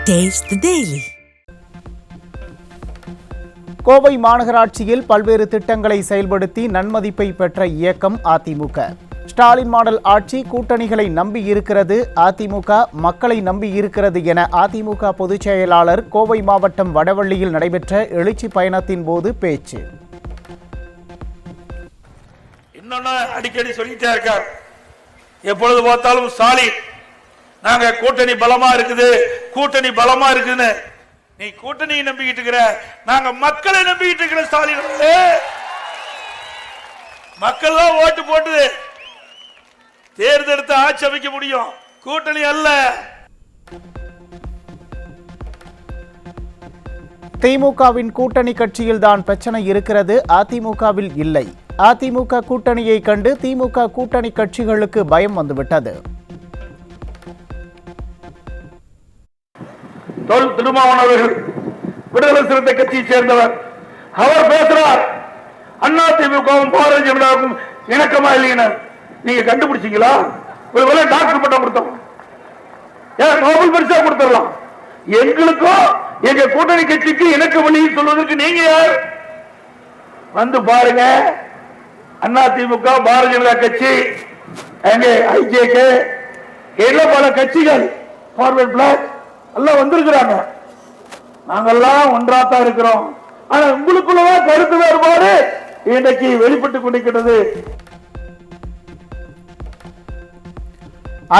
Taste the Daily. Kovai மாநகராட்சியில் பல்வேறு திட்டங்களை செயல்படுத்தி நன்மதிப்பை பெற்ற இயக்கம் அதிமுக. ஸ்டாலின் மாடல் ஆட்சி கூட்டணிகளை நம்பி இருக்கிறது, அதிமுக மக்களை நம்பி இருக்கிறது என அதிமுக பொதுச் செயலாளர் கோவை மாவட்டம் வடவள்ளியில் நடைபெற்ற எழுச்சி பயணத்தின் போது பேச்சு. இன்னொன்னு அடிக்கடி சொல்லிட்டே இருக்கார், எப்பொழுது பார்த்தாலும் ஸ்டாலின் நாங்க கூட்டணி பலமா இருக்குது, கூட்டணி பலமா இருக்குன்னு. நீ கூட்டணியை நம்பிக்கிட்டு இருக்கிற, நாங்க மக்களை நம்பிக்கிட்டு இருக்கிற. ஸ்டாலின் மக்கள் தான் ஓட்டு போட்டு தேர்ந்தெடுத்து ஆட்சி அமைக்க முடியும், கூட்டணி அல்ல. திமுகவின் கூட்டணி கட்சியில் தான் பிரச்சனை இருக்கிறது, அதிமுகவில் இல்லை. அதிமுக கூட்டணியை கண்டு திமுக கூட்டணி கட்சிகளுக்கு பயம் வந்துவிட்டது. திருமாவளவன் அவர்கள் விடுதலை சிறுத்தை கட்சியை சேர்ந்தவர், அவர் பேசுறார் அதிமுகவும் பாரதிய ஜனதாவுக்கும் இணக்கமா இல்லைன்னு. நீங்க கண்டுபிடிச்சீங்களா? ஒருவேளை டாக்டர் பட்டம் கொடுத்தோம், நோபல் பரிசா கொடுத்துடலாம். எங்களுக்கும் எங்க கூட்டணி கட்சிக்கு இணக்க வழியை சொல்வதற்கு நீங்க யார்? வந்து பாருங்க, அதிமுக பாரதிய ஜனதா கட்சி, ஐஜேகே, பல கட்சிகள் ஃபார்வர்ட் பிளாக் எல்லாம் வந்திருக்கிறாங்க. நாங்கெல்லாம் ஒன்றாத்தான் இருக்கிறோம். ஆனா உங்களுக்குள்ளதான் கருத்து வேறுபாடு இன்றைக்கு வெளிப்பட்டுக் கொண்டிருக்கிறது.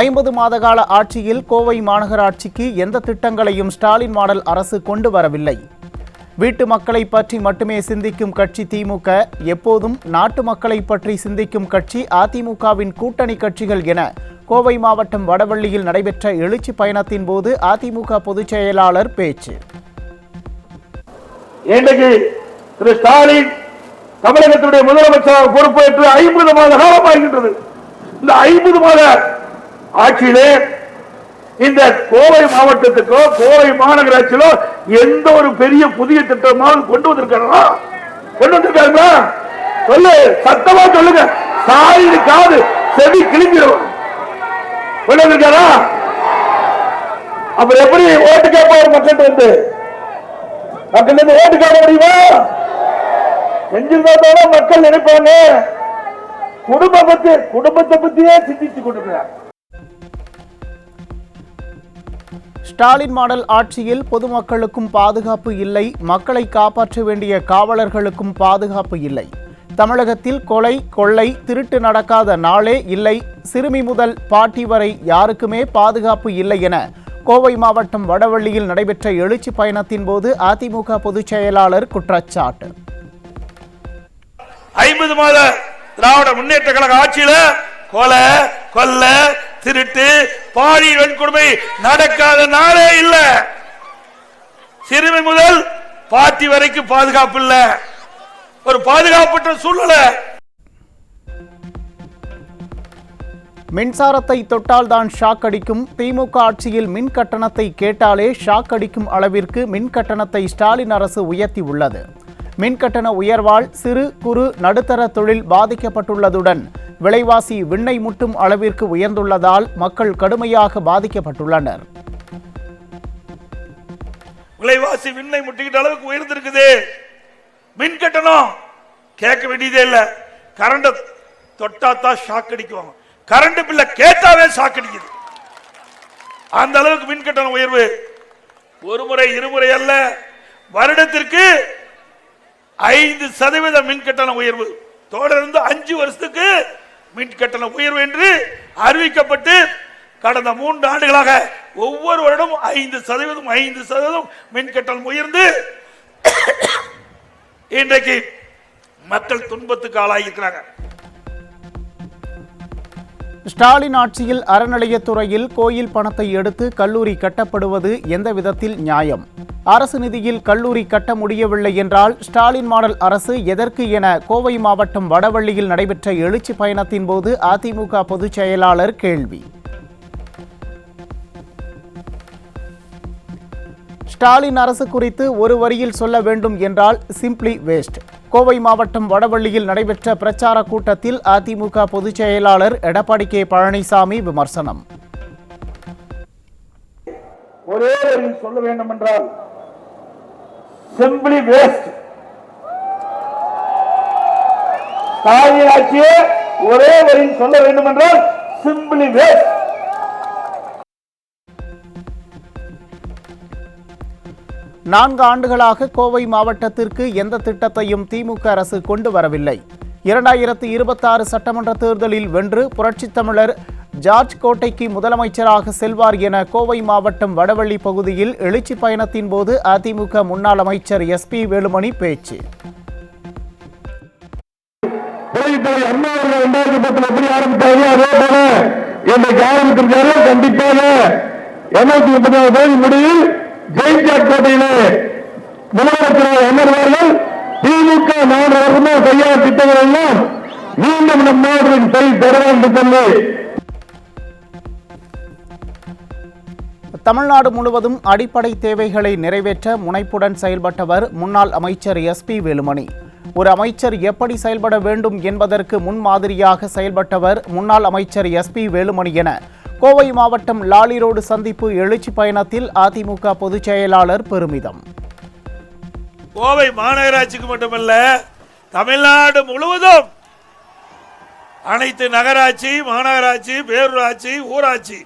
50 மாத கால ஆட்சியில் கோவை மாநகராட்சிக்கு எந்த திட்டங்களையும் ஸ்டாலின் மாடல் அரசு கொண்டு வரவில்லை. வீட்டு மக்களை பற்றி மட்டுமே சிந்திக்கும் கட்சி திமுக, எப்போதும் நாட்டு மக்களை பற்றி சிந்திக்கும் கட்சி அதிமுகவின் கூட்டணி கட்சிகள் என கோவை மாவட்டம் வடவள்ளியில் நடைபெற்ற எழுச்சி பயணத்தின் போது அதிமுக பொதுச் செயலாளர் பேச்சு. இன்றைக்கு திரு ஸ்டாலின் தமிழகத்தினுடைய முதலமைச்சராக பொறுப்பேற்று 50 மாத காலமாகின்றது. இந்த 50 மாத ஆட்சியிலே இந்த கோவை மாவட்டத்துக்கோ கோவை மாநகராட்சியிலோ எந்த ஒரு பெரிய புதிய திட்டமாவது கொண்டு வந்திருக்காங்களா? சொல்லு, சத்தமா சொல்லுங்க. ஸ்டாலின் காது செவி கிழிஞ்சிடும். கொண்டு வந்திருக்காரா? அப்புறம் எப்படி ஓட்டு கேட்பாரு? மக்கள் வந்து ஓட்டு கேட்க முடியுமா? செஞ்சிருந்தா மக்கள் நினைப்பாங்க. குடும்பத்தை பத்தியே சிந்திச்சு கொண்டிருக்கிறார். ஸ்டாலின் மாடல் ஆட்சியில் பொதுமக்களுக்கும் பாதுகாப்பு இல்லை, மக்களை காப்பாற்ற வேண்டிய காவலர்களுக்கும் பாதுகாப்பு இல்லை. தமிழகத்தில் கொலை, கொள்ளை, திருட்டு நடக்காத நாளே இல்லை. சிறுமி முதல் பாட்டி வரை யாருக்குமே பாதுகாப்பு இல்லை என கோவை மாவட்டம் வடவள்ளியில் நடைபெற்ற எழுச்சி பயணத்தின் போது அதிமுக பொதுச் செயலாளர் குற்றச்சாட்டு. 50 மாத திராவிட முன்னேற்ற கழக ஆட்சியில கொலை, கொள்ள, திருட்டு, பாலியல் வன்கொடுமை நடக்காத நாளே இல்ல. சிறுமி முதல் பாட்டி வரைக்கும் பாதுகாப்பு இல்ல, ஒரு பாதுகாப்பற்ற சூழ்நிலை. மின்சாரத்தை தொட்டால் தான் ஷாக் அடிக்கும். திமுக ஆட்சியில் மின் கட்டணத்தை கேட்டாலே ஷாக் அடிக்கும் அளவிற்கு மின் கட்டணத்தை ஸ்டாலின் அரசு உயர்த்தி உள்ளது. மின்கட்டண உயர்வால் சிறு குறு நடுத்தர தொழில் பாதிக்கப்பட்டுள்ளதுடன் விலைவாசி விண்ணை முட்டும் அளவிற்கு உயர்ந்துள்ளதால் மக்கள் கடுமையாக பாதிக்கப்பட்டுள்ளனர். விலைவாசி விண்ணை முட்டிக்கிட்ட அளவுக்கு உயர்ந்திருக்குது. மின் கட்டணம் கேட்க வேண்டியதே இல்ல, கரண்ட் தொட்டாத்தான் ஷாக் அடிக்கும். கரண்ட் பில்ல கேட்டாவே ஷாக் அடிக்குது. அந்த அளவுக்கு மின் கட்டண உயர்வு. ஒரு முறை இருமுறை அல்ல, வருடத்திற்கு 5% மின் கட்டண உயர்வு. தொடர்ந்து 5 வருஷத்துக்கு மின் கட்டண உயர்வு என்று அறிவிக்கப்பட்டு கடந்த 3 ஆண்டுகளாக ஒவ்வொரு வருடமும் 5% மின் கட்டணம் உயர்ந்து இன்றைக்கு மக்கள் துன்பத்துக்கு ஆளாகியிருக்கிறாங்க. ஸ்டாலின் ஆட்சியில் அறநிலையத்துறையில் கோயில் பணத்தை எடுத்து கல்லூரி கட்டப்படுவது எந்த விதத்தில் நியாயம்? அரசு நிதியில் கல்லூரி கட்ட முடியவில்லை என்றால் ஸ்டாலின் மாடல் அரசு எதற்கு என கோவை மாவட்டம் வடவள்ளியில் நடைபெற்ற எழுச்சி பயணத்தின் போது அதிமுக பொதுச் செயலாளர் கேள்வி. ஸ்டாலின் அரசு குறித்து ஒரு வரியில் சொல்ல வேண்டும் என்றால் சிம்பிளி வேஸ்ட். கோவை மாவட்டம் வடவள்ளியில் நடைபெற்ற பிரச்சார கூட்டத்தில் அதிமுக பொதுச் செயலாளர் எடப்பாடி கே பழனிசாமி விமர்சனம். ஒரே வரியில் சொல்ல வேண்டும் என்றால் சிம்பிளி வேஸ்ட். ஸ்டாலின் ஆட்சியை ஒரே வரியில் சொல்ல வேண்டும் என்றால் சிம்பிளி வேஸ்ட். நான்கு ஆண்டுகளாக கோவை மாவட்டத்திற்கு எந்த திட்டத்தையும் திமுக அரசு கொண்டு வரவில்லை. 2026 சட்டமன்ற தேர்தலில் வென்று புரட்சித் தமிழர் ஜார்ஜ் கோட்டைக்கு முதலமைச்சராக செல்வார் என கோவை மாவட்டம் வடவள்ளி பகுதியில் எழுச்சி பயணத்தின் போது அதிமுக முன்னாள் அமைச்சர் SP வேலுமணி பேச்சு. திமுக 4 வருஷமா கையாள திட்டங்கள் எல்லாம் மீண்டும் நம் மாவட்டத்தில் சரி தர வேண்டும் சொல்லி தமிழ்நாடு முழுவதும் அடிப்படை தேவைகளை நிறைவேற்ற முனைப்புடன் செயல்பட்டவர் முன்னாள் அமைச்சர் SP வேலுமணி. ஒரு அமைச்சர் எப்படி செயல்பட வேண்டும் என்பதற்கு முன்மாதிரியாக செயல்பட்டவர் முன்னாள் அமைச்சர் SP வேலுமணி என கோவை மாவட்டம் லாலி ரோடு சந்திப்பு எழுச்சி பயணத்தில் அதிமுக பொதுச் செயலாளர் பெருமிதம். கோவை மாநகராட்சிக்கு மட்டுமல்ல, தமிழ்நாடு முழுவதும் அனைத்து நகராட்சி, மாநகராட்சி, பேரூராட்சி, ஊராட்சி,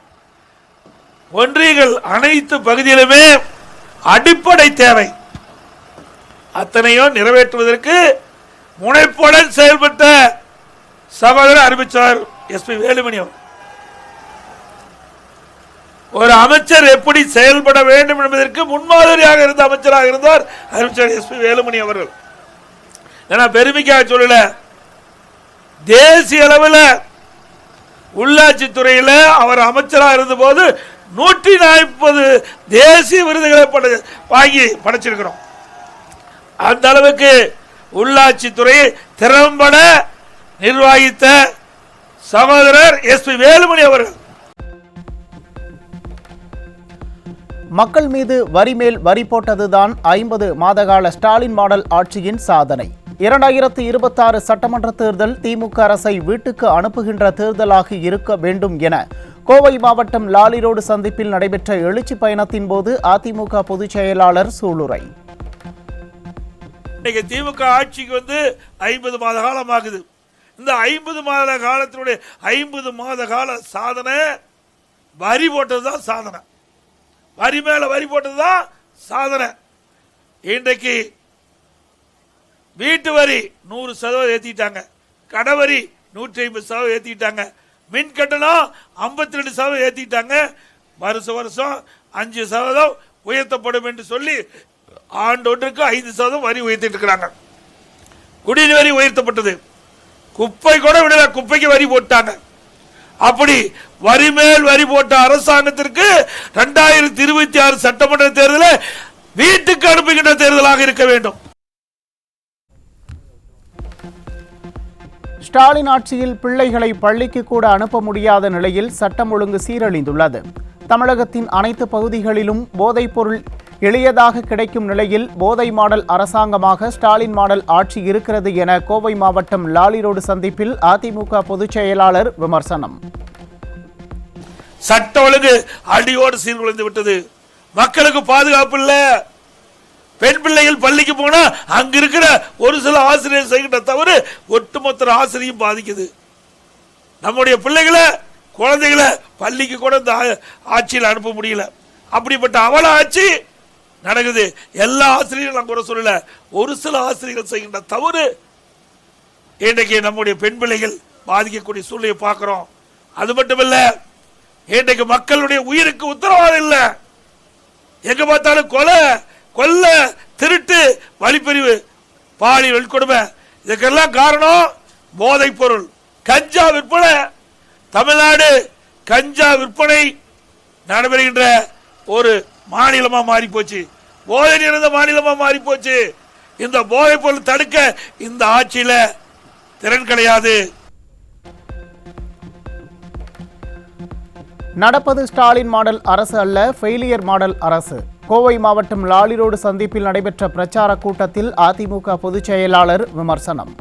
ஒன்றியங்கள் அனைத்து பகுதியிலுமே அடிப்படை தேவை அத்தனையும் நிறைவேற்றுவதற்கு முனைப்புடன் செயல்பட்ட சகோதரர் அறிவிச்சார் SP வேலுமணி அவர். ஒரு அமைச்சர் எப்படி செயல்பட வேண்டும் என்பதற்கு முன்மாதிரியாக இருந்த அமைச்சராக இருந்தார் அமைச்சர் SP வேலுமணி அவர்கள். பெருமைக்காக சொல்லல, தேசிய அளவில் உள்ளாட்சி துறையில் அவர் அமைச்சராக இருந்த போது 140 தேசிய விருதுகளை வாங்கி படைச்சிருக்கிறோம். அந்த அளவுக்கு உள்ளாட்சி துறையை திறம்பட நிர்வகித்த சகோதரர் SP வேலுமணி அவர்கள். மக்கள் மீது வரி மேல் வரி போட்டதுதான் 50 மாதகால ஸ்டாலின் மாடல் ஆட்சியின் சாதனை. 2026 சட்டமன்ற தேர்தல் திமுக அரசை வீட்டுக்கு அனுப்புகின்ற தேர்தலாக இருக்க வேண்டும் என கோவை மாவட்டம் லாலி ரோடு சந்திப்பில் நடைபெற்ற எழுச்சி பயணத்தின் போது அதிமுக பொதுச் செயலாளர் சூளுரை. திமுக ஆட்சிக்கு 50 மாத காலம் ஆகுது. இந்த 50 மாத காலத்தினுடைய 50 மாத கால சாதனை வரி போட்டதுதான் சாதனை. வரி மேல வரி போட்டதுதான் சாதனை. இன்றைக்கு வீட்டு வரி 100% ஏத்திட்டாங்க, கடவரி 150% ஏத்திட்டாங்க, மின் கட்டணம் 52% ஏத்திட்டாங்க. வருஷம் 5% உயர்த்தப்படும் என்று சொல்லி ஆண்டொன்றுக்கு 5% வரி உயர்த்திட்டு இருக்கிறாங்க. குடிநீர் வரி உயர்த்தப்பட்டது. குப்பை கூட விடல, குப்பைக்கு வரி போட்டாங்க. அப்படி வரி மேல் வரி போட்ட அரசாங்கத்திற்கு 2026 சட்டமன்ற தேர்தலில் வீட்டுக்கு அனுப்புகின்ற தேர்தலாக இருக்க வேண்டும். ஸ்டாலின் ஆட்சியில் பிள்ளைகளை பள்ளிக்கு கூட அனுப்ப முடியாத நிலையில் சட்டம் ஒழுங்கு சீரழிந்துள்ளது. தமிழகத்தின் அனைத்து பகுதிகளிலும் போதைப் பொருள் எளியதாக கிடைக்கும் நிலையில் போதை மாடல் அரசாங்கமாக ஸ்டாலின் மாடல் ஆட்சி இருக்கிறது என கோவை மாவட்டம் லாலி ரோடு சந்திப்பில் அதிமுக பொதுச் செயலாளர் விமர்சனம். சட்ட ஒழுங்கு அடியோடு சீர்குலைந்து விட்டது. மக்களுக்கு பாதுகாப்பு இல்ல. பெண் பிள்ளைகள் பள்ளிக்கு போனா அங்க இருக்கிற ஒரு சில ஆசிரியர் செய்கின்ற தவறு ஒட்டுமொத்த ஆசிரியும் பாதிக்குது. நம்முடைய பிள்ளைகளை, குழந்தைகளை பள்ளிக்கு கூட இந்த ஆட்சியில் அனுப்ப முடியல. அப்படிப்பட்ட அவல ஆட்சி நடக்குது. எல்லா ஆசிரியர்களும் நான் கூட சொல்லல, ஒரு சில ஆசிரியர்கள் செய்கின்ற தவறு இன்றைக்கு நம்முடைய பெண் பிள்ளைகள் பாதிக்கக்கூடிய சூழ்நிலையை பார்க்கிறோம். அது மட்டுமல்ல, இன்றைக்கு மக்களுடைய உயிருக்கு உத்தரவாதம் இல்லை. எங்க பார்த்தாலும் கொல்ல, திருட்டு, வழிப்பறிவு, பாலியல் வன்கொடுமை, இதுக்கெல்லாம் காரணம் போதைப் பொருள், கஞ்சா விற்பனை. தமிழ்நாடு கஞ்சா விற்பனை நடைபெறுகின்ற ஒரு மாநிலமா மாறி போச்சு. போதை நிறைந்த மாநிலமா மாறி போச்சு. இந்த போதைப் பொருள் தடுக்க இந்த ஆட்சியில திறன் கிடையாது. நடப்பது ஸ்டாலின் மாடல் அரசு அல்ல, ஃபெயிலியர் மாடல் அரசு. கோவை மாவட்டம் லாலி ரோடு சந்திப்பில் நடைபெற்ற பிரச்சார கூட்டத்தில் அதிமுக பொதுச் செயலாளர் விமர்சனம்.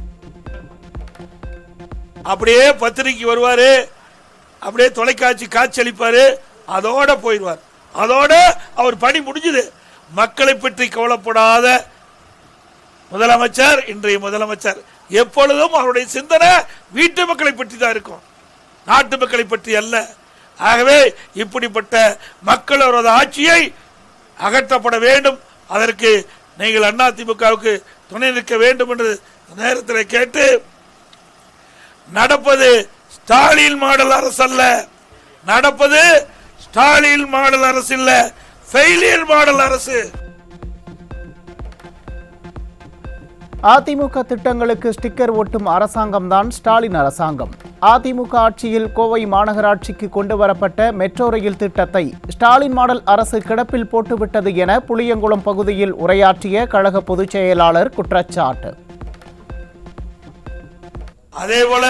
அப்படியே பத்திரிகை வருவாரு, அப்படியே தொலைக்காட்சி காட்சி அளிப்பாரு, அதோட போயிடுவார். அதோட அவர் பணி முடிஞ்சது. மக்களை பற்றி கவலைப்படாத முதலமைச்சர் இன்றைய முதலமைச்சர். எப்பொழுதும் அவருடைய சிந்தனை வீட்டு மக்களை பற்றி தான் இருக்கும், நாட்டு மக்களை பற்றி அல்ல. ஆகவே இப்படிப்பட்ட மக்களோட ஆட்சியை அகற்றப்பட வேண்டும். அதற்கு நீங்கள் அதிமுகவுக்கு துணை நிற்க வேண்டும் என்று நேரத்தில் கேட்டு, நடப்பது ஸ்டாலின் மாடல் அரசு அல்ல, நடப்பது ஸ்டாலின் மாடல் அரசு இல்ல, ஃபெயிலியர் மாடல் அரசு. அதிமுக திட்டங்களுக்கு ஸ்டிக்கர் ஒட்டும் அரசாங்கம்தான் ஸ்டாலின் அரசாங்கம். அதிமுக ஆட்சியில் கோவை மாநகராட்சிக்கு கொண்டு வரப்பட்ட மெட்ரோ ரயில் திட்டத்தை ஸ்டாலின் மாடல் அரசு கிடப்பில் போட்டுவிட்டது என புளியங்குளம் பகுதியில் உரையாற்றிய கழக பொதுச் செயலாளர் குற்றச்சாட்டு. அதேபோல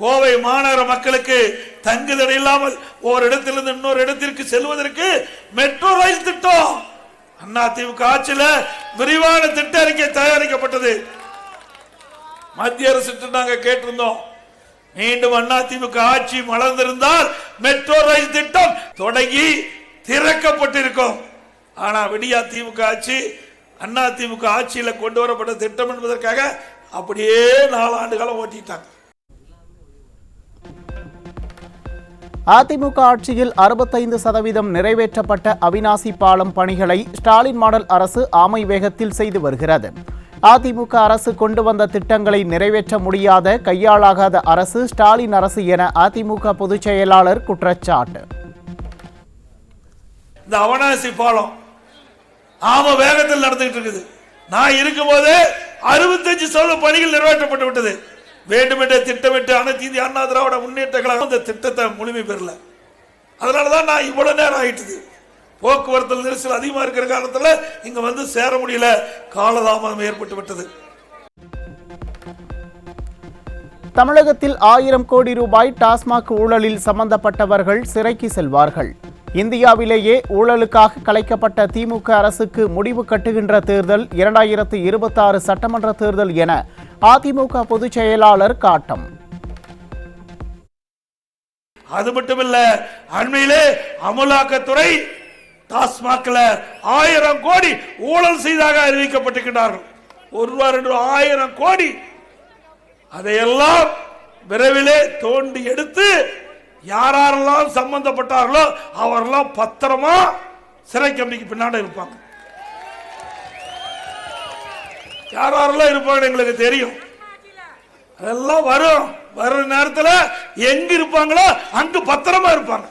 கோவை மாநகர மக்களுக்கு தங்குதடை இல்லாமல் ஒரு இடத்திலிருந்து இன்னொரு இடத்திற்கு செல்வதற்கு மெட்ரோ ரயில் திட்டம் அதிமுக ஆட்சியில் விரிவான திட்ட அறிக்கை தயாரிக்கப்பட்டது. மத்திய அரசு நாங்கள் கேட்டிருந்தோம், மீண்டும் அதிமுக ஆட்சி மலர்ந்திருந்தால் மெட்ரோ ரயில் திட்டம் தொடங்கி திறக்கப்பட்டிருக்கும். ஆனா விடியா திமுக ஆட்சி அதிமுக ஆட்சியில் கொண்டு வரப்பட்ட திட்டம் என்பதற்காக அப்படியே 4 ஆண்டு காலம் ஓட்டிட்டாங்க. அதிமுக ஆட்சியில் 65% நிறைவேற்றப்பட்ட அவிநாசி பாலம் பணிகளை ஸ்டாலின் மாடல் அரசு ஆமை வேகத்தில் செய்து வருகிறது. அதிமுக அரசு கொண்டு வந்த திட்டங்களை நிறைவேற்ற முடியாத கையாளாகாத அரசு ஸ்டாலின் அரசு என அதிமுக பொதுச் செயலாளர் குற்றச்சாட்டு. இந்த அவிநாசி பாலம் ஆமை வேகத்தில் நடந்துகிட்டு இருக்குது. நான் இருக்கும்போது 65% பணிகள் நிறைவேற்றப்பட்டு விட்டது. வேண்டுமென்றே திட்டமிட்டு அனைத்து இந்திய அண்ணா திராவிட முன்னேற்ற கழகம் இந்த திட்டத்தை முழுமை பெறல. அதனாலதான் நான் இவ்வளவு நேரம் ஆயிட்டுது. போக்குவரத்து நெரிசல் அதிகமா இருக்கிற காலத்துல இங்க வந்து சேர முடியல, காலதாமதம் ஏற்பட்டு விட்டது. தமிழகத்தில் 1000 கோடி ரூபாய் டாஸ்மாக் ஊழலில் சம்பந்தப்பட்டவர்கள் சிறைக்கு செல்வார்கள். இந்தியாவிலேயே ஊழலுக்காக கலைக்கப்பட்ட திமுக அரசுக்கு முடிவு கட்டுகின்ற தேர்தல் 2026 சட்டமன்ற தேர்தல் என அதிமுக பொதுச் செயலாளர் காட்டம். அது மட்டுமில்ல, அண்மையிலே அமலாக்கத்துறை டாஸ்மாக்ல 1000 கோடி ஊழல் செய்தாக அறிவிக்கப்பட்டிருக்கிறார்கள். 1 ரூபா 2 ரூபா 1000 கோடி. அதையெல்லாம் விரைவிலே தோண்டி எடுத்து யாரெல்லாம் சம்பந்தப்பட்டார்களோ அவரெல்லாம் பத்திரமா சிறை கம்பிக்கு பின்னாடி இருப்பாங்க. யாரெல்லாம் இருப்பாங்க எங்களுக்கு தெரியும். அதெல்லாம் வர நேரத்தில் எங்க இருப்பாங்களோ அங்கு பத்திரமா இருப்பாங்க.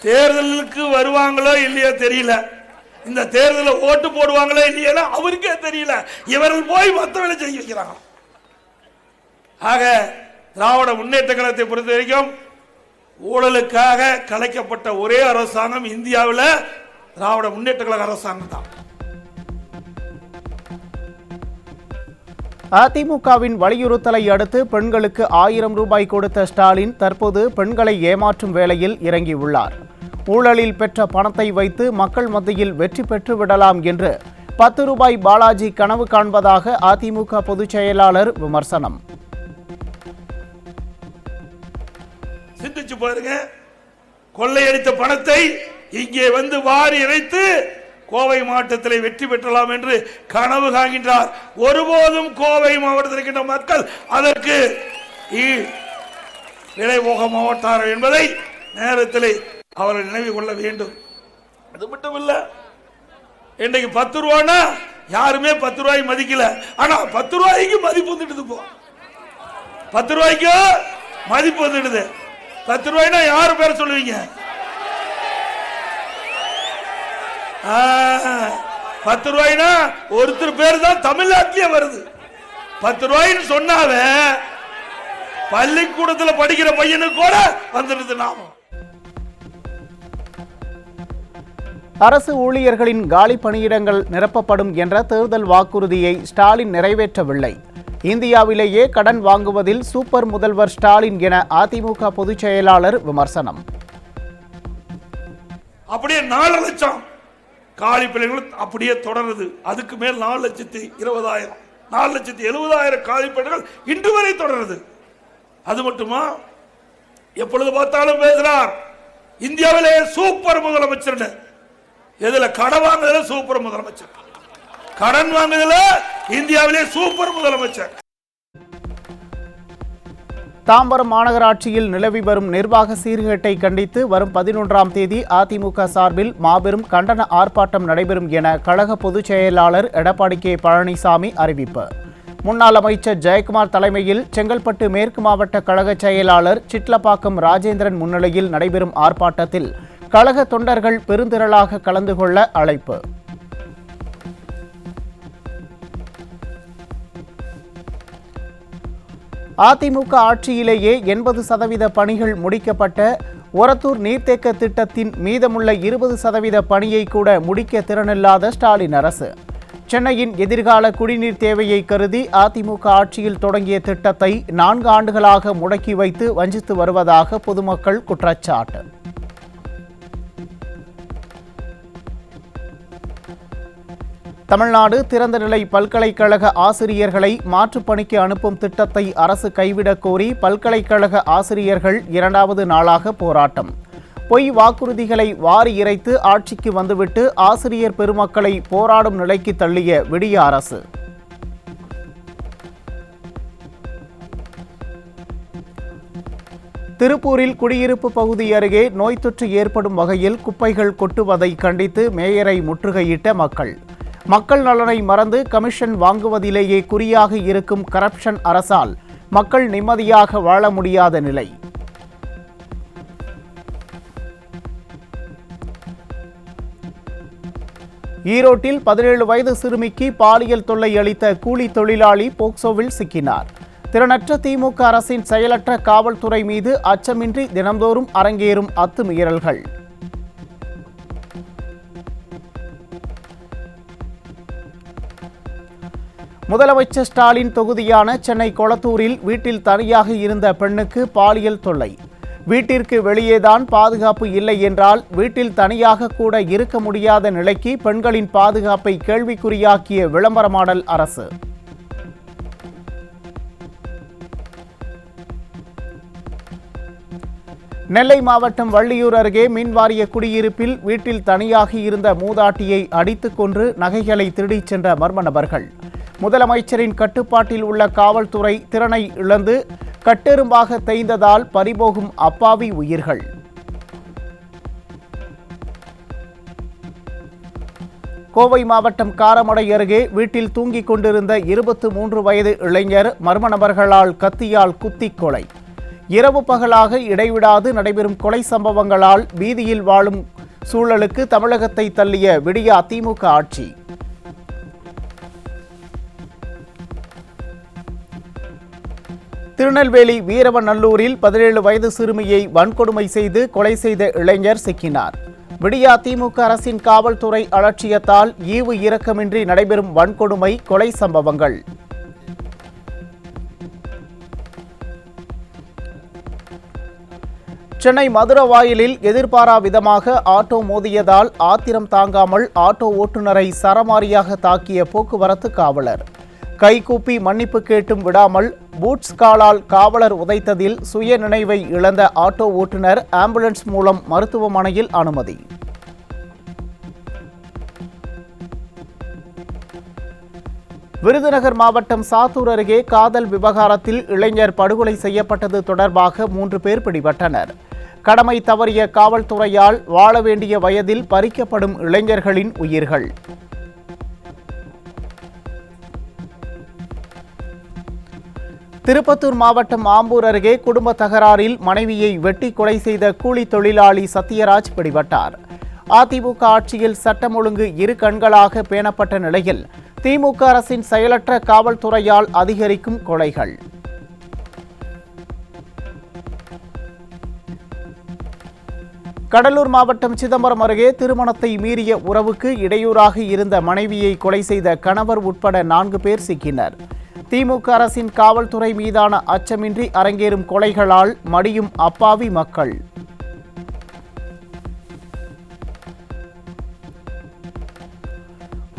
தேர்தலுக்கு வருவாங்களோ இல்லையோ தெரியல, இந்த தேர்தலில் ஓட்டு போடுவாங்களோ இல்லையோ அவருக்கே தெரியல. இவர்கள் போய் மத்த வேலை செய்ய வைக்கிறாங்க. ஆக திராவிட முன்னேற்ற கழகத்தை பொறுத்த வரைக்கும் ஊழலுக்காக கலைக்கப்பட்ட ஒரே அரசாங்கம் இந்தியாவில் திராவிட முன்னேற்ற கழக அரசாங்கம் தான். அதிமுகவின் வலியுறுத்தலை அடுத்து பெண்களுக்கு 1000 ரூபாய் கொடுத்த ஸ்டாலின் தற்போது பெண்களை ஏமாற்றும் வேளையில் இறங்கியுள்ளார். ஊழலில் பெற்ற பணத்தை வைத்து மக்கள் மத்தியில் வெற்றி பெற்று விடலாம் என்று 10 ரூபாய் பாலாஜி கனவு காண்பதாக அதிமுக பொதுச் செயலாளர் விமர்சனம். சிந்திச்சு பாருங்க, கொள்ளையடித்த பணத்தை இங்கே வந்து வாரி இறைத்து கோவை மாவட்டத்தில் வெற்றி பெற்றலாம் என்று கனவு காண்கின்றார். ஒருபோதும் கோவை மாவட்டத்தில் இருக்கின்ற மக்கள் அதற்கு விலை போக மாட்டார்கள் என்பதை நேரத்தில் அவர்கள் நினைவு கொள்ள வேண்டும். அது மட்டும் இல்ல, இன்றைக்கு 10 ரூபானா யாருமே 10 ரூபாய் மதிக்கல. ஆனா 10 ரூபாய்க்கு மதிப்பு வந்துடுது. போ 10 ரூபாய்க்கு மதிப்பு வந்துடுது. 10 ரூபாய்னா யாரு பேர் சொல்லுவீங்க? 10 ரூபாய்னா ஒருத்தர் பேர் தான் தமிழ்நாட்டிலே வருது. 10 ரூபாய்னு சொன்னாவே பள்ளிக்கூடத்தில் படிக்கிற பையனுக்கு கூட வந்துடுது. நாம அரசு ஊழியர்களின் காலி பணியிடங்கள் நிரப்பப்படும் என்ற தேர்தல் வாக்குறுதியை ஸ்டாலின் நிறைவேற்றவில்லை. இந்தியாவிலேயே கடன் வாங்குவதில் சூப்பர் முதல்வர் ஸ்டாலின் என அதிமுக பொதுச் செயலாளர் விமர்சனம். அப்படியே 4 லட்சம் காலி பணிகள் அப்படியே தொடருது. அதுக்கு மேல் 4,20,000 4,70,000 காலி பணிகள் இன்று வரை தொடருது. அது மட்டுமா, எப்பொழுது பார்த்தாலும் பேசுறார் இந்தியாவிலே சூப்பர் முதலமைச்சர். எதுல கடன் வாங்குறதுல சூப்பர் முதலமைச்சர், கடன் வாங்குறதுல இந்தியாவிலே சூப்பர் முதலமைச்சர். தாம்பரம் மாநகராட்சியில் நிலவி வரும் நிர்வாக சீர்கேட்டை கண்டித்து வரும் 11ஆம் தேதி அதிமுக சார்பில் மாபெரும் கண்டன ஆர்ப்பாட்டம் நடைபெறும் என கழக பொதுச் செயலாளர் எடப்பாடி கே பழனிசாமி அறிவிப்பு. முன்னாள் அமைச்சர் ஜெயக்குமார் தலைமையில் செங்கல்பட்டு மேற்கு மாவட்ட கழக செயலாளர் சிட்லப்பாக்கம் ராஜேந்திரன் முன்னிலையில் நடைபெறும் ஆர்ப்பாட்டத்தில் கழக தொண்டர்கள் பெருந்திரளாக கலந்து கொள்ள அழைப்பு. அதிமுக ஆட்சியிலேயே 80% பணிகள் முடிக்கப்பட்ட ஒரத்தூர் நீர்த்தேக்க திட்டத்தின் மீதமுள்ள 20% பணியை கூட முடிக்க திறனில்லாத ஸ்டாலின் அரசு. சென்னையின் எதிர்கால குடிநீர் தேவையை கருதி அதிமுக ஆட்சியில் தொடங்கிய திட்டத்தை 4 ஆண்டுகளாக முடக்கி வைத்து வஞ்சித்து வருவதாக பொதுமக்கள் குற்றச்சாட்டு. தமிழ்நாடு திறந்தநிலை பல்கலைக்கழக ஆசிரியர்களை மாற்றுப்பணிக்கு அனுப்பும் திட்டத்தை அரசு கைவிடக் கோரி பல்கலைக்கழக ஆசிரியர்கள் 2வது நாளாக போராட்டம். பொய் வாக்குறுதிகளை வாரி இறைத்து ஆட்சிக்கு வந்துவிட்டு ஆசிரியர் பெருமக்களை போராடும் நிலைக்கு தள்ளிய விடிய அரசு. திருப்பூரில் குடியிருப்பு பகுதி அருகே நோய் தொற்று ஏற்படும் வகையில் குப்பைகள் கொட்டுவதை கண்டித்து மேயரை முற்றுகையிட்ட மக்கள். மக்கள் நலனை மறந்து கமிஷன் வாங்குவதிலேயே குறியாக இருக்கும் கரப்ஷன் அரசால் மக்கள் நிம்மதியாக வாழ முடியாத நிலை. ஈரோட்டில் 17 வயது சிறுமிக்கு பாலியல் தொல்லை அளித்த கூலி தொழிலாளி போக்சோவில் சிக்கினார். திறனற்ற திமுக அரசின் செயலற்ற காவல்துறை மீது அச்சமின்றி தினந்தோறும் அரங்கேறும் அத்துமீறல்கள். முதலமைச்சர் ஸ்டாலின் தொகுதியான சென்னை கொளத்தூரில் வீட்டில் தனியாக இருந்த பெண்ணுக்கு பாலியல் தொல்லை. வீட்டிற்கு வெளியேதான் பாதுகாப்பு இல்லை என்றால் வீட்டில் தனியாக கூட இருக்க முடியாத நிலைக்கு பெண்களின் பாதுகாப்பை கேள்விக்குறியாக்கிய விளம்பர மாடல் அரசு. நெல்லை மாவட்டம் வள்ளியூர் அருகே மின்வாரிய குடியிருப்பில் வீட்டில் தனியாக இருந்த மூதாட்டியை அடித்துக் கொன்று நகைகளை திருடிச் சென்ற மர்ம நபர்கள். முதலமைச்சரின் கட்டுப்பாட்டில் உள்ள காவல்துறை திறனை இழந்து கட்டெரும்பாக தேய்ந்ததால் பறிபோகும் அப்பாவி உயிர்கள். கோவை மாவட்டம் காரமடை அருகே வீட்டில் தூங்கிக் கொண்டிருந்த 23 வயது இளைஞர் மர்ம நபர்களால் கத்தியால் குத்திக் கொலை. இரவு பகலாக இடைவிடாது நடைபெறும் கொலை சம்பவங்களால் பீதியில் வாழும் சூழலுக்கு தமிழகத்தை தள்ளிய விடிய அதிமுக ஆட்சி. திருநெல்வேலி வீரவநல்லூரில் 17 வயது சிறுமியை வன்கொடுமை செய்து கொலை செய்த இளைஞர் சிக்கினார். விடிய அதிமுக அரசின் காவல்துறை அலட்சியத்தால் ஈவு இரக்கமின்றி நடைபெறும் வன்கொடுமை கொலை சம்பவங்கள். சென்னை மதுரவாயிலில் எதிர்பாரா விதமாக ஆட்டோ மோதியதால் ஆத்திரம் தாங்காமல் ஆட்டோ ஓட்டுநரை சரமாரியாக தாக்கிய போக்குவரத்து காவலர். கைகூப்பி மன்னிப்பு கேட்டும் விடாமல் பூட்ஸ் காலால் காவலர் உதைத்ததில் சுய நினைவை இழந்த ஆட்டோ ஓட்டுநர் ஆம்புலன்ஸ் மூலம் மருத்துவமனையில் அனுமதி. விருதுநகர் மாவட்டம் சாத்தூர் அருகே காதல் விவகாரத்தில் இளைஞர் படுகொலை செய்யப்பட்டது தொடர்பாக 3 பேர் பிடிபட்டனர். கடமை தவறிய காவல்துறையால் வாழ வேண்டிய வயதில் பறிக்கப்படும் இளைஞர்களின் உயிர்கள். திருப்பத்தூர் மாவட்டம் ஆம்பூர் அருகே குடும்ப தகராறில் மனைவியை வெட்டி கொலை செய்த கூலி தொழிலாளி சத்யராஜ் பிடிபட்டார். அதிமுக ஆட்சியில் சட்டம் ஒழுங்கு இரு கண்களாக பேணப்பட்ட நிலையில் திமுக அரசின் செயலற்ற காவல்துறையால் அதிகரிக்கும் கொலைகள். கடலூர் மாவட்டம் சிதம்பரம் அருகே திருமணத்தை மீறிய உறவுக்கு இடையூறாக இருந்த மனைவியை கொலை செய்த கணவர் உட்பட 4 பேர் சிக்கினர். திமுக அரசின் காவல்துறை மீதான அச்சமின்றி அரங்கேறும் கொலைகளால் மடியும் அப்பாவி மக்கள்.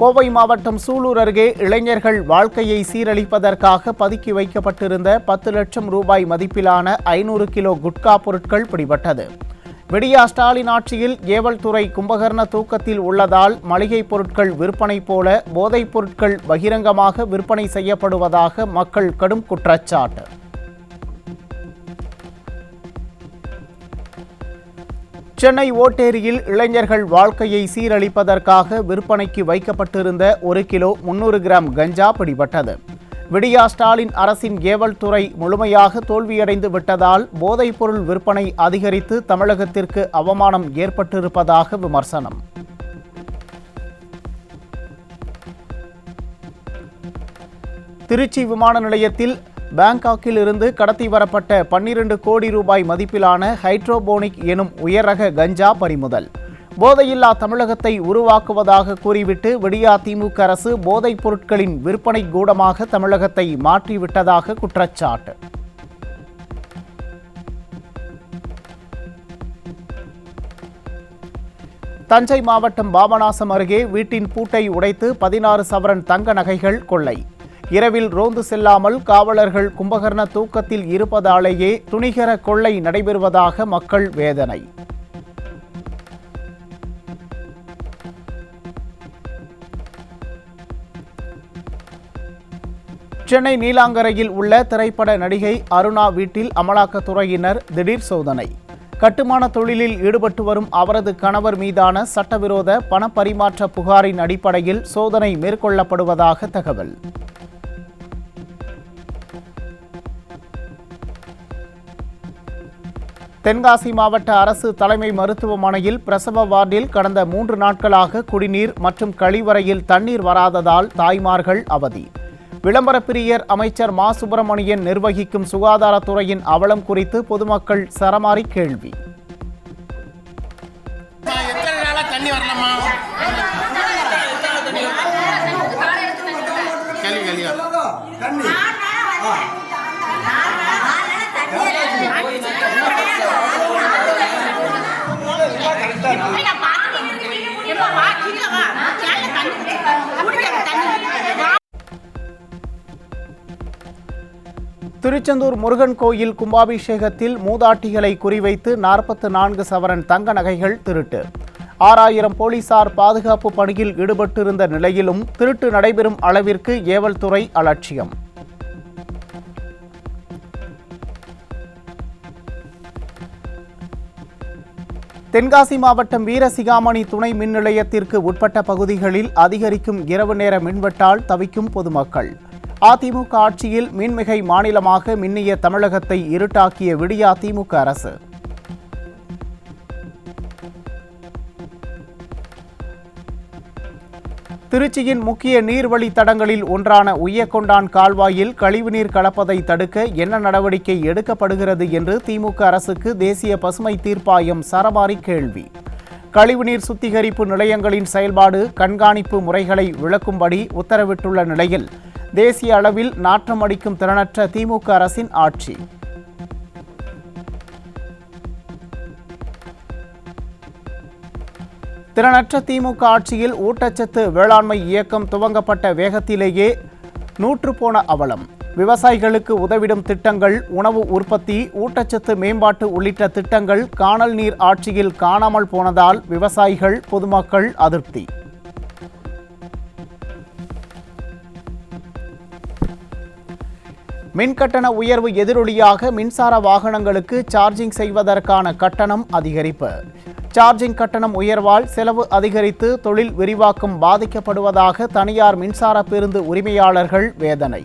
கோவை மாவட்டம் சூலூர் அருகே இளைஞர்கள் வாழ்க்கையை சீரழிப்பதற்காக பதுக்கி வைக்கப்பட்டிருந்த 10 லட்சம் ரூபாய் மதிப்பிலான 500 கிலோ குட்கா பொருட்கள் பிடிபட்டது. விடியா ஸ்டாலின் ஆட்சியில் ஏவல் துறை கும்பகர்ண தூக்கத்தில் உள்ளதால் மளிகை பொருட்கள் விற்பனை போல போதைப் பொருட்கள் பகிரங்கமாக விற்பனை செய்யப்படுவதாக மக்கள் கடும் குற்றச்சாட்டு. சென்னை ஓட்டேரியில் இளைஞர்கள் வாழ்க்கையை சீரழிப்பதற்காக விற்பனைக்கு வைக்கப்பட்டிருந்த 1 கிலோ 300 கிராம் கஞ்சா பிடிபட்டது. விடியா ஸ்டாலின் அரசின் ஏவல் துறை முழுமையாக தோல்வியடைந்து விட்டதால் போதைப் பொருள் விற்பனை அதிகரித்து தமிழகத்திற்கு அவமானம் ஏற்பட்டிருப்பதாக விமர்சனம். திருச்சி விமான நிலையத்தில் பாங்காக்கில் இருந்து கடத்தி வரப்பட்ட 12 கோடி ரூபாய் மதிப்பிலான ஹைட்ரோபோனிக் எனும் உயர் ரக கஞ்சா பறிமுதல். போதையில்லா தமிழகத்தை உருவாக்குவதாக கூறிவிட்டு விடியா திமுக அரசு போதைப் பொருட்களின் விற்பனை கூடமாக தமிழகத்தை மாற்றிவிட்டதாக குற்றச்சாட்டு. தஞ்சை மாவட்டம் பாபநாசம் அருகே வீட்டின் பூட்டை உடைத்து 16 சவரன் தங்க நகைகள் கொள்ளை. இரவில் ரோந்து செல்லாமல் காவலர்கள் கும்பகர்ண தூக்கத்தில் இருப்பதாலேயே துணிகர கொள்ளை நடைபெறுவதாக மக்கள் வேதனை. சென்னை நீலாங்கரையில் உள்ள திரைப்பட நடிகை அருணா வீட்டில் அமலாக்கத்துறையினர் திடீர் சோதனை. கட்டுமான தொழிலில் ஈடுபட்டு வரும் அவரது கணவர் மீதான சட்டவிரோத பணப்பரிமாற்ற புகாரின் அடிப்படையில் சோதனை மேற்கொள்ளப்படுவதாக தகவல். தென்காசி மாவட்ட அரசு தலைமை மருத்துவமனையில் பிரசவ வார்டில் கடந்த 3 நாட்களாக குடிநீர் மற்றும் கழிவறையில் தண்ணீர் வராததால் தாய்மார்கள் அவதி. விளம்பர பிரியர் அமைச்சர் மா சுப்பிரமணியன் நிர்வகிக்கும் சுகாதாரத்துறையின் அவலம் குறித்து பொதுமக்கள் சரமாரி கேள்வி. திருச்செந்தூர் முருகன் கோயில் கும்பாபிஷேகத்தில் மூதாட்டிகளை குறிவைத்து 44 சவரன் தங்க நகைகள் திருட்டு. 6000 போலீசார் பாதுகாப்பு பணியில் ஈடுபட்டிருந்த நிலையிலும் திருட்டு நடைபெறும் அளவிற்கு ஏவல் துறை அலட்சியம். தென்காசி மாவட்டம் வீரசிகாமணி துணை மின் நிலையத்திற்கு உட்பட்ட பகுதிகளில் அதிகரிக்கும் இரவு நேர மின்வெட்டால் தவிக்கும் பொதுமக்கள். அதிமுக ஆட்சியில் மின்மிகை மாநிலமாக மின்னிய தமிழகத்தை இருட்டாக்கிய விடியா திமுக அரசு. திருச்சியின் முக்கிய நீர்வழி தடங்களில் ஒன்றான உய்யக்கொண்டான் கால்வாயில் கழிவுநீர் கலப்பதை தடுக்க என்ன நடவடிக்கை எடுக்கப்படுகிறது என்று திமுக அரசுக்கு தேசிய பசுமை தீர்ப்பாயம் சரமாரி கேள்வி. கழிவுநீர் சுத்திகரிப்பு நிலையங்களின் செயல்பாடு கண்காணிப்பு முறைகளை விளக்கும்படி உத்தரவிட்டுள்ள நிலையில் தேசிய அளவில் நாற்றம் அடிக்கும் திறனற்ற திமுக அரசின் ஆட்சி. திறனற்ற திமுக ஆட்சியில் ஊட்டச்சத்து வேளாண்மை இயக்கம் துவங்கப்பட்ட வேகத்திலேயே நூற்றுப்போன அவலம். விவசாயிகளுக்கு உதவிடும் திட்டங்கள், உணவு உற்பத்தி, ஊட்டச்சத்து மேம்பாட்டு உள்ளிட்ட திட்டங்கள் கானல் நீர் ஆட்சியில் காணாமல் போனதால் விவசாயிகள் பொதுமக்கள் அதிருப்தி. மின்கட்டண உயர்வு எதிரொலியாக மின்சார வாகனங்களுக்கு சார்ஜிங் செய்வதற்கான கட்டணம் அதிகரிப்பு. சார்ஜிங் கட்டணம் உயர்வால் செலவு அதிகரித்து தொழில் விரிவாக்கம் பாதிக்கப்படுவதாக தனியார் மின்சார பேருந்து உரிமையாளர்கள் வேதனை.